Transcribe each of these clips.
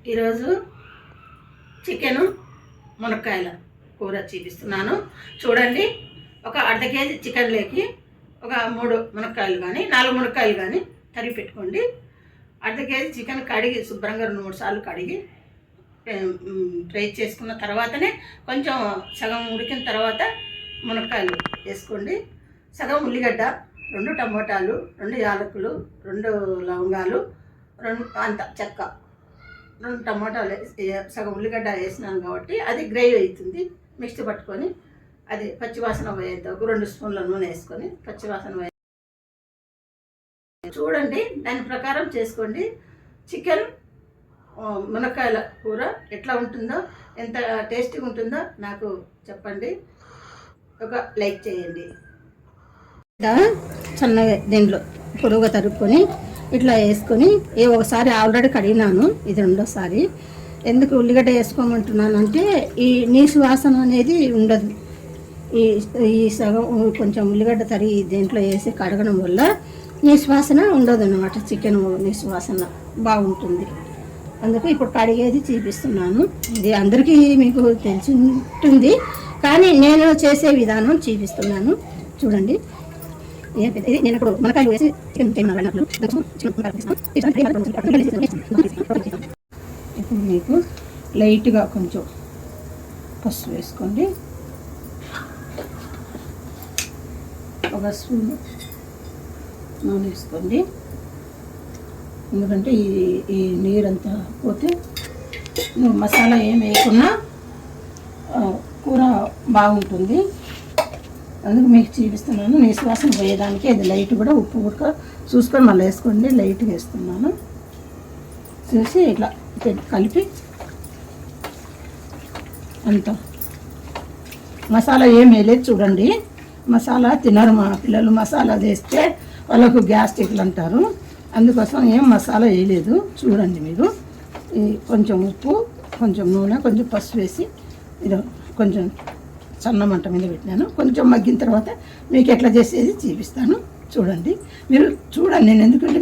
ఈరోజు చికెను మునక్కాయల కూర చూపిస్తున్నాను. చూడండి, ఒక అర్ధ కేజీ చికెన్లోకి ఒక 3 మునక్కాయలు కానీ 4 మునక్కాయలు కానీ తరిగి పెట్టుకోండి. అర్ధ కేజీ చికెన్ కడిగి శుభ్రంగా 2-3 సార్లు కడిగి ఫ్రై చేసుకున్న తర్వాతనే కొంచెం సగం ఉడికిన తర్వాత మునక్కాయలు వేసుకోండి. సగం ఉల్లిగడ్డ, 2 టమోటాలు, 2 యాలకులు, 2 లవంగాలు, 2 అంత చెక్క, 2 టమోటాలు, సగం ఉల్లిగడ్డ వేసినాను కాబట్టి అది గ్రేవీ అవుతుంది. మిక్సీ పట్టుకొని అది పచ్చివాసన పోయేంత 2 స్పూన్ల నూనె వేసుకొని పచ్చివాసన పోయే చూడండి, దాని ప్రకారం చేసుకోండి. చికెన్ మునక్కాయల కూర ఎట్లా ఉంటుందో, ఎంత టేస్టీగా ఉంటుందో నాకు చెప్పండి. ఒక లైక్ చేయండి. సన్నగా దీంట్లో పొడుగుగా తరుక్కొని ఇట్లా వేసుకొని ఒకసారి ఆల్రెడీ కడిగినాను, ఇది రెండోసారి. ఎందుకు ఉల్లిగడ్డ వేసుకోమంటున్నానంటే ఈ నీసు వాసన అనేది ఉండదు. ఈ సగం కొంచెం ఉల్లిగడ్డ తరిగి దీంట్లో వేసి కడగడం వల్ల నీసు వాసన ఉండదు అన్నమాట. చికెన్ నీసు వాసన బాగుంటుంది. అందుకు ఇప్పుడు కడిగేది చూపిస్తున్నాను. ఇది అందరికీ మీకు తెలిసి ఉంటుంది, కానీ నేను చేసే విధానం చూపిస్తున్నాను. చూడండి, నేను ఇప్పుడు మునక్కాయలు వేసి ఇప్పుడు మీకు లైట్గా కొంచెం పసుపు వేసుకోండి. ఒక స్పూన్ నూనె వేసుకోండి. ఎందుకంటే ఈ నీరంతా పోతే మసాలా ఏం వేయకున్నా కూర బాగుంటుంది. అందుకు మీకు చూపిస్తున్నాను. నీసు వాసన పోయేదానికి అది లైట్ కూడా ఉప్పు కూడా చూసుకొని మళ్ళీ వేసుకోండి. లైట్గా వేస్తున్నాను. చూసి ఇట్లా కలిపి అంత మసాలా ఏం వేయలేదు. చూడండి, మసాలా తినరు మా పిల్లలు. మసాలా చేస్తే వాళ్ళకు గ్యాస్ట్రిక్లు అంటారు. అందుకోసం ఏం మసాలా వేయలేదు. చూడండి, మీరు కొంచెం ఉప్పు, కొంచెం నూనె, కొంచెం పసుపు వేసి ఇది కొంచెం సన్న మంట మీద పెట్టినాను. కొంచెం మగ్గిన తర్వాత మీకు ఎట్లా చేసేది చూపిస్తాను. చూడండి, మీరు చూడండి. ఎందుకంటే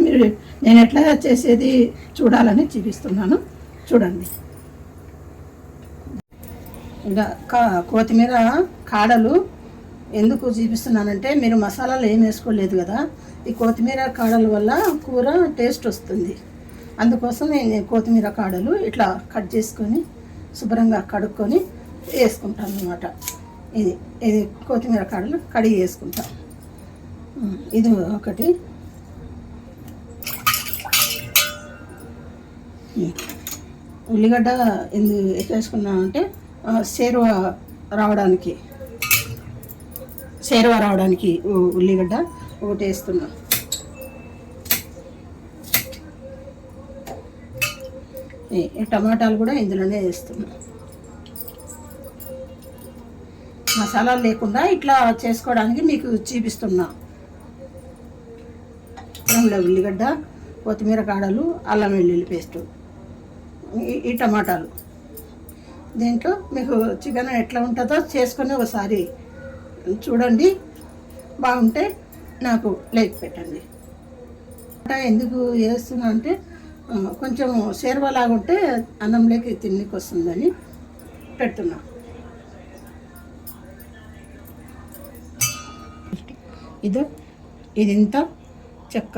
నేను ఎట్లా చేసేది చూడాలని చూపిస్తున్నాను. చూడండి, ఇంకా కొత్తిమీర కాడలు ఎందుకు చూపిస్తున్నానంటే, మీరు మసాలాలు ఏం వేసుకోలేదు కదా, ఈ కొత్తిమీర కాడల వల్ల కూర టేస్ట్ వస్తుంది. అందుకోసం నేను కొత్తిమీర కాడలు ఇట్లా కట్ చేసుకొని శుభ్రంగా కడుక్కొని వేసుకుంటాను అన్నమాట. ఇది కొత్తిమీర కాడలు కడిగి వేసుకుంటాం. ఇది ఒకటి. ఉల్లిగడ్డ ఎందుకు వేసుకున్నామంటే సేరువా రావడానికి ఉల్లిగడ్డ ఒకటి వేస్తున్నాం. ఈ టమాటాలు కూడా ఇందులోనే వేస్తున్నాం. మసాలాలు లేకుండా ఇట్లా చేసుకోవడానికి మీకు చూపిస్తున్నా. ఉల్లిగడ్డ, కొత్తిమీర కాడలు, అల్లం వెల్లుల్లి పేస్టు, ఈ టమాటాలు. దీంట్లో మీకు చికెన్ ఎట్లా ఉంటుందో చేసుకొని ఒకసారి చూడండి. బాగుంటే నాకు లైక్ పెట్టండి. ఎందుకు వేస్తున్నా అంటే కొంచెం షేర్వాలాగా ఉంటే అన్నంలోకి తిన్నికి వస్తుందని పెడుతున్నా. ఇది ఇంత చెక్క,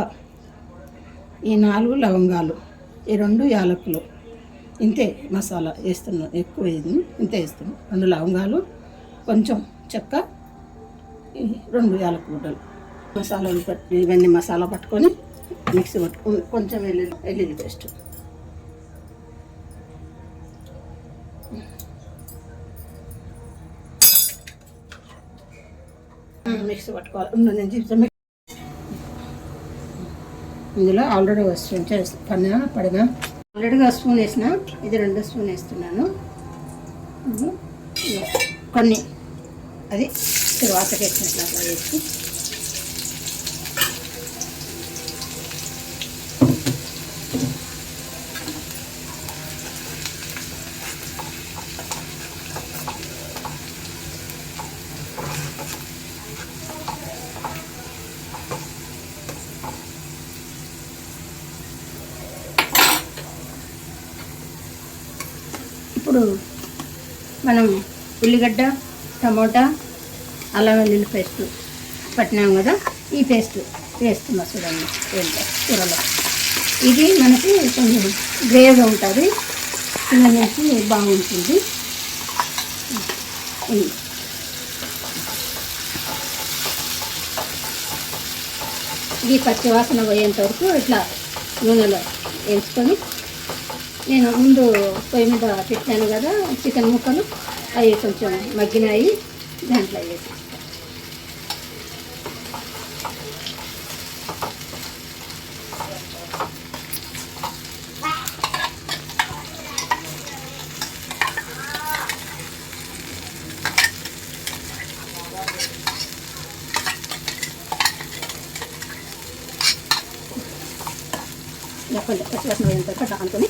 ఈ 4 లవంగాలు, ఈ 2 యాలకులు, ఇంతే మసాలా వేస్తున్నాను. ఎక్కువ ఇంతే వేస్తున్నాను. 2 లవంగాలు, కొంచెం చెక్క, 2 యాలకు గుడ్డలు. మసాలాలు ఇవన్నీ మసాలా పట్టుకొని మిక్సీ పట్టుకొని కొంచెం వెల్లుల్లి పేస్ట్, మిక్సీ పట్టుకోవాలి. నేను చెప్తాను. ఇందులో ఆల్రెడీ పడినా ఆల్రెడీగా స్పూన్ వేసిన, ఇది 2 స్పూన్ వేస్తున్నాను. కొన్ని అది తర్వాతకి వేసినట్లు అట్లా వేసి ఇప్పుడు మనం ఉల్లిగడ్డ, టమోటా, అల్లం వెల్లుల్లి పేస్ట్ పట్టినాం కదా, ఈ పేస్ట్ వేస్తున్నా చూడండి కూరలో. ఇది మనకి కొంచెం గ్రేవ్గా ఉంటుంది, తినడానికి బాగుంటుంది. ఇది పచ్చివాసన పోయేంత వరకు ఇట్లా నూనెలో వేసుకొని, నేను ముందు పొయ్యి మీద పెట్టాను కదా చికెన్ ముక్కలు, అవి కొంచెం మగ్గినాయి, దాంట్లో వేసి కొంచెం పచ్చివాసన పోయేంత వరకు అనుకొని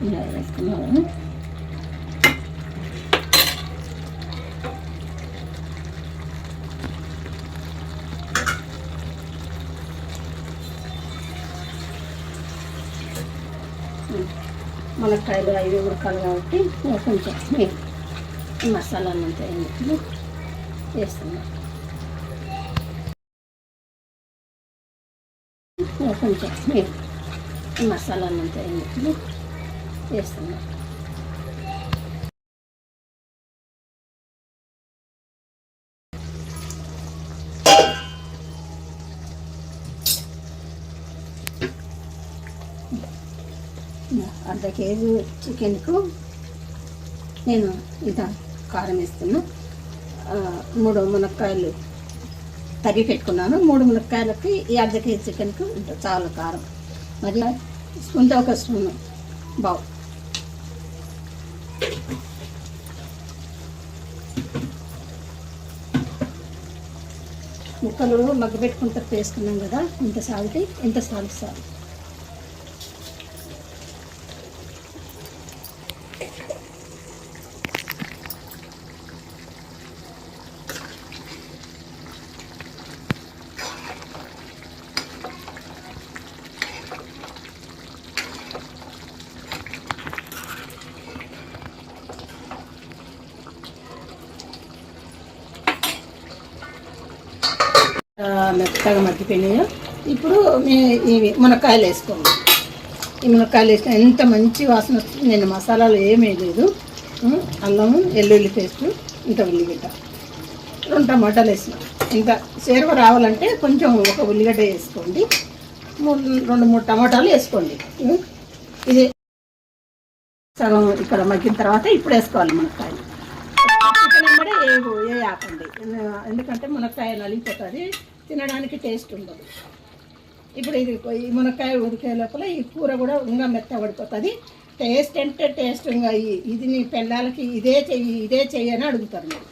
ఇలా వేసుకున్నాము. మునక్కాయలు అవి ఉడకాలి కాబట్టి కొంచెం మసాలాలు అంతా వేస్తున్నాం. కొంచెం మసాలాలు అంతా వేస్తున్నాం. అర్ధ కేజీ చికెన్కు నేను ఇంత కారం వేస్తున్నా. 3 మునక్కాయలు తరిగి పెట్టుకున్నాను. 3 మునక్కాయలకి ఈ అర్ధ కేజీ చికెన్కు చాలా కారం. మరి స్పూన్తో 1 స్పూను బావు. ముక్కలు మగ్గబెట్టుకుంటూ వేసుకున్నాం కదా, ఇంత సాల్ట్ సాల్ట్ మెత్తగా మగ్గిపోయినాయో ఇప్పుడు ఇవి మునక్కాయలు వేసుకోండి. ఈ మునక్కాయలు వేసుకొని ఎంత మంచి వాసన వస్తుంది. నేను మసాలాలు ఏమీ లేదు, అల్లము వెల్లుల్లి పేస్ట్, ఇంత ఉల్లిగడ్డ, 2 టమాటాలు వేసిన. ఇంకా చేరువ రావాలంటే కొంచెం 1 ఉల్లిగడ్డ వేసుకోండి, 2-3 టమాటాలు వేసుకోండి. ఇది సగం ఇక్కడ మగ్గిన తర్వాత ఇప్పుడు వేసుకోవాలి మునక్కాయలు. చికెన్ వెంబడే ఏ ఆకండి, ఎందుకంటే మునక్కాయ నలిగిపోతుంది, తినడానికి టేస్ట్ ఉండదు. ఇప్పుడు ఇది ఈ మునక్కాయ ఉడికే లోపల ఈ కూర కూడా ఇంకా మెత్త పడిపోతుంది. టేస్ట్ అంటే టేస్ట్ ఇంకా ఇది నీ పిల్లలకి ఇదే చెయ్యి అని అడుగుతారు. మీరు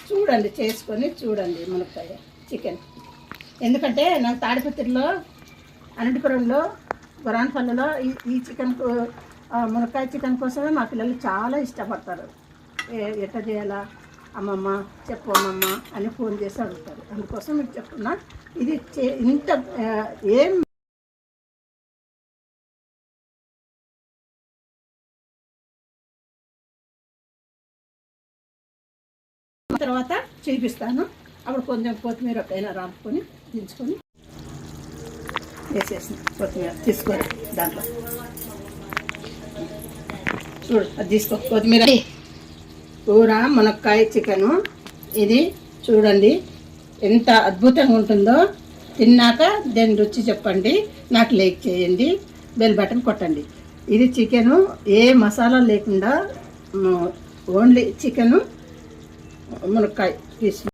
చూడండి, చేసుకొని చూడండి మునక్కాయ చికెన్. ఎందుకంటే నాకు తాడిపత్రిలో, అనంతపురంలో, గురాన్పల్లిలో ఈ చికెన్ మునక్కాయ చికెన్ కోసమే మా పిల్లలు చాలా ఇష్టపడతారు. ఎట్లా చేయాలా అమ్మమ్మ చెప్పు అమ్మమ్మ అని ఫోన్ చేసి అడుగుతారు. అందుకోసం మీకు చెప్తున్నా, ఇది ఇంత ఏం తర్వాత చూపిస్తాను. అప్పుడు కొంచెం కొత్తిమీర పైన రాపుకొని దించుకొని వేసేసిన కొత్తిమీర తీసుకొని దాంట్లో చూడు, అది తీసుకో కొత్తిమీర. కూర మునక్కాయ చికెను ఇది చూడండి ఎంత అద్భుతంగా ఉంటుందో. తిన్నాక దాని రుచి చెప్పండి, నాకు లైక్ చేయండి, బెల్ బటన్ కొట్టండి. ఇది చికెను ఏ మసాలా లేకుండా ఓన్లీ చికెను మునక్కాయ పీస్.